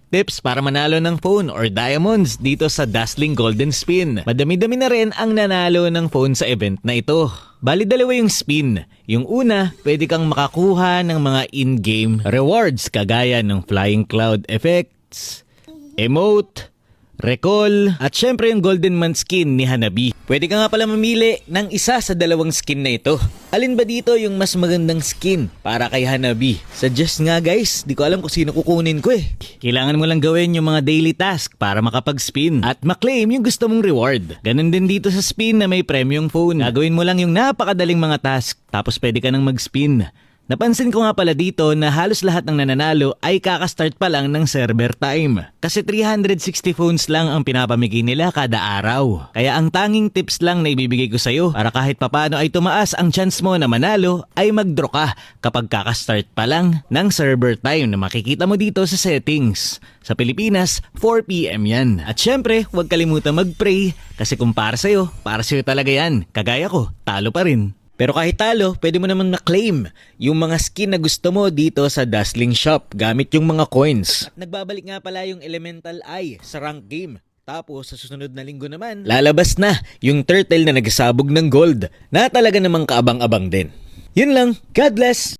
tips para manalo ng phone or diamonds dito sa Dazzling Golden Spin. Madami-dami na rin ang nanalo ng phone sa event na ito. Bali dalawa yung spin. Yung una, pwede kang makakuha ng mga in-game rewards kagaya ng flying cloud effects, emote, recall, at syempre yung Golden Month skin ni Hanabi. Pwede ka nga pala mamili ng isa sa dalawang skin na ito. Alin ba dito yung mas magandang skin para kay Hanabi? Suggest nga guys, di ko alam kung sino kukunin ko eh. Kailangan mo lang gawin yung mga daily task para makapag-spin at maklaim yung gusto mong reward. Ganon din dito sa spin na may premium phone. Gagawin mo lang yung napakadaling mga task tapos pwede ka nang mag-spin. Napansin ko nga pala dito na halos lahat ng nananalo ay kakastart pa lang ng server time. Kasi 360 phones lang ang pinapamigay nila kada araw. Kaya ang tanging tips lang na ibibigay ko sa'yo para kahit papano ay tumaas ang chance mo na manalo ay mag-draw ka kapag kakastart pa lang ng server time na makikita mo dito sa settings. Sa Pilipinas, 4 PM yan. At syempre, huwag kalimutan mag-pray kasi kung para sa'yo talaga yan. Kagaya ko, talo pa rin. Pero kahit talo, pwede mo naman na-claim yung mga skin na gusto mo dito sa Dazzling Shop gamit yung mga coins. At nagbabalik nga pala yung Elemental Eye sa rank game. Tapos sa susunod na linggo naman, lalabas na yung turtle na nagsabog ng gold na talaga namang kaabang-abang din. Yun lang, God bless!